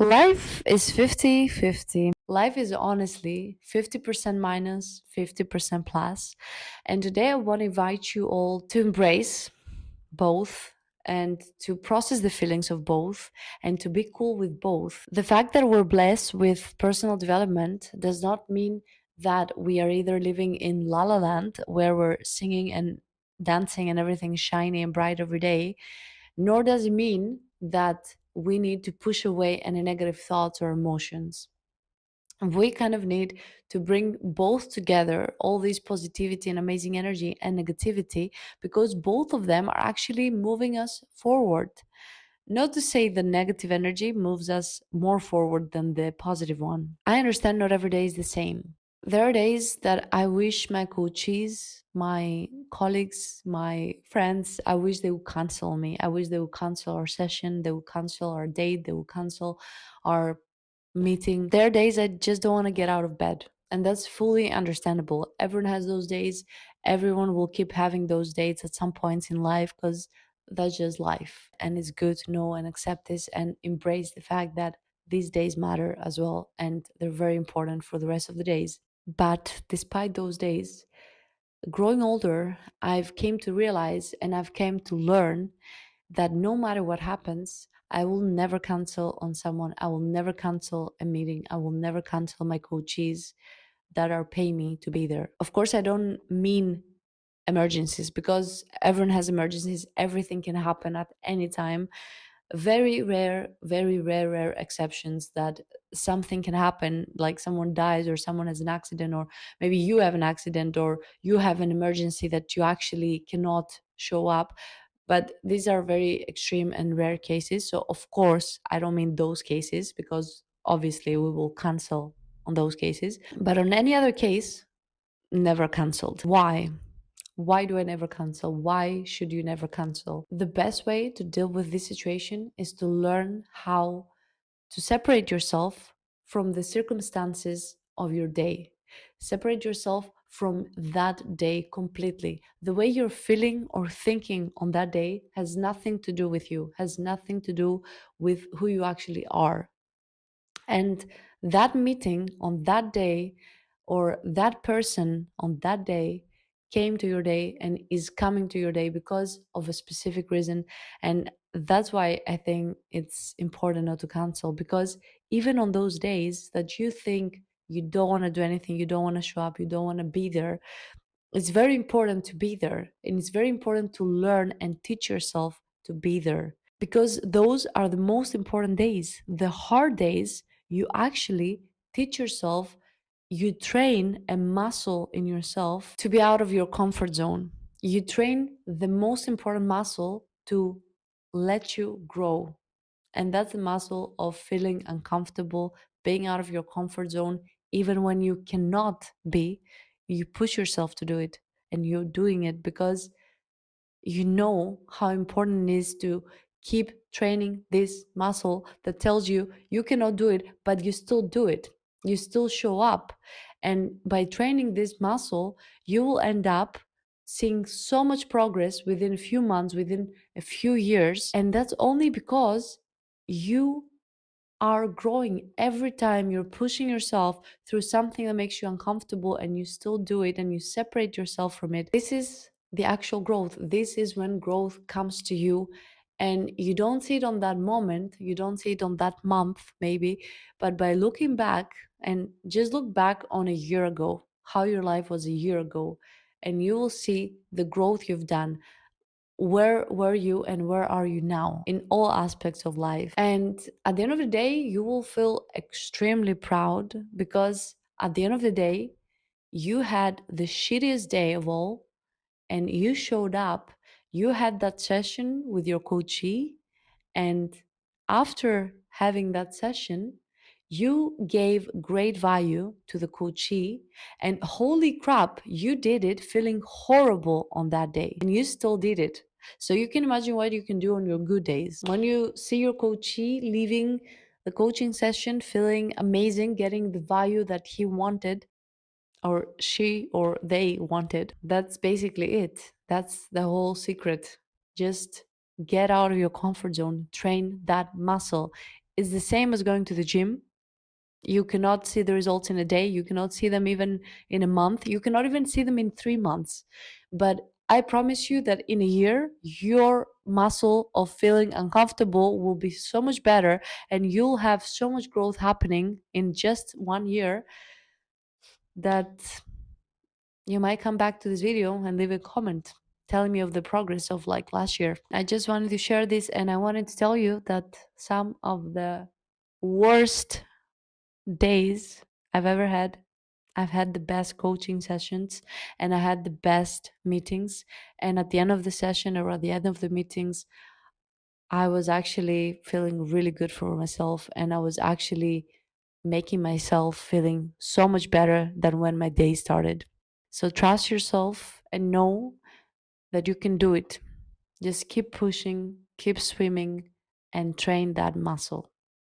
Life is 50-50. Life is honestly 50% minus, 50% plus. And today I want to invite you all to embrace both and to process the feelings of both and to be cool with both. The fact that we're blessed with personal development does not mean that we are either living in La La Land, where we're singing and dancing and everything is shiny and bright every day, nor does it mean that we need to push away any negative thoughts or emotions. We kind of need to bring both together, all this positivity and amazing energy and negativity, because both of them are actually moving us forward. Not to say the negative energy moves us more forward than the positive one. I understand not every day is the same. There are days that I wish my coaches, my colleagues, my friends, I wish they would cancel me. I wish they would cancel our session, they would cancel our date, they would cancel our meeting. There are days I just don't want to get out of bed. And that's fully understandable. Everyone has those days. Everyone will keep having those dates at some points in life because that's just life. And it's good to know and accept this and embrace the fact that these days matter as well. And they're very important for the rest of the days. But despite those days, growing older, I've came to realize and I've came to learn that no matter what happens, I will never cancel on someone. I will never cancel a meeting. I will never cancel my coaches that are paying me to be there. Of course, I don't mean emergencies because everyone has emergencies. Everything can happen at any time. Very rare exceptions that something can happen, like someone dies or someone has an accident, or maybe you have an accident or you have an emergency that you actually cannot show up. But these are very extreme and rare cases. So, of course, I don't mean those cases because obviously we will cancel on those cases. But on any other case, never cancelled. Why? Why do I never cancel? Why should you never cancel? The best way to deal with this situation is to learn how to separate yourself from the circumstances of your day. Separate yourself from that day completely. The way you're feeling or thinking on that day has nothing to do with you, has nothing to do with who you actually are. And that meeting on that day or that person on that day came to your day and is coming to your day because of a specific reason. And that's why I think it's important not to cancel, because even on those days that you think you don't want to do anything, you don't want to show up, you don't want to be there, it's very important to be there. And it's very important to learn and teach yourself to be there, because those are the most important days. The hard days, you actually teach yourself, you train a muscle in yourself to be out of your comfort zone. You train the most important muscle to let you grow. And that's the muscle of feeling uncomfortable, being out of your comfort zone, even when you cannot be. You push yourself to do it, and you're doing it because you know how important it is to keep training this muscle that tells you you cannot do it, but you still do it. You still show up. And by training this muscle, you will end up seeing so much progress within a few months, within a few years. And that's only because you are growing every time you're pushing yourself through something that makes you uncomfortable and you still do it and you separate yourself from it. This is the actual growth. This is when growth comes to you, and you don't see it on that moment, you don't see it on that month maybe, but by looking back, and just look back on a year ago, how your life was a year ago, and you will see the growth you've done. Where were you and where are you now in all aspects of life? And at the end of the day, you will feel extremely proud, because at the end of the day, you had the shittiest day of all and you showed up. You had that session with your coachee, and after having that session, you gave great value to the coachee, and holy crap, you did it feeling horrible on that day, and you still did it. So you can imagine what you can do on your good days. When you see your coachee leaving the coaching session feeling amazing, getting the value that he wanted, or she or they wanted. That's basically it. That's the whole secret. Just get out of your comfort zone, train that muscle. is the same as going to the gym. You cannot see the results in a day. You cannot see them even in a month. You cannot even see them in 3 months. But I promise you that in a year, your muscle of feeling uncomfortable will be so much better, and you'll have so much growth happening in just 1 year that you might come back to this video and leave a comment telling me of the progress of like last year. I just wanted to share this, and I wanted to tell you that some of the worst days I've ever had, I've had the best coaching sessions, and I had the best meetings. And at the end of the session or at the end of the meetings, I was actually feeling really good for myself, and I was actually making myself feeling so much better than when my day started. So trust yourself and know that you can do it. Just keep pushing, keep swimming, and train that muscle.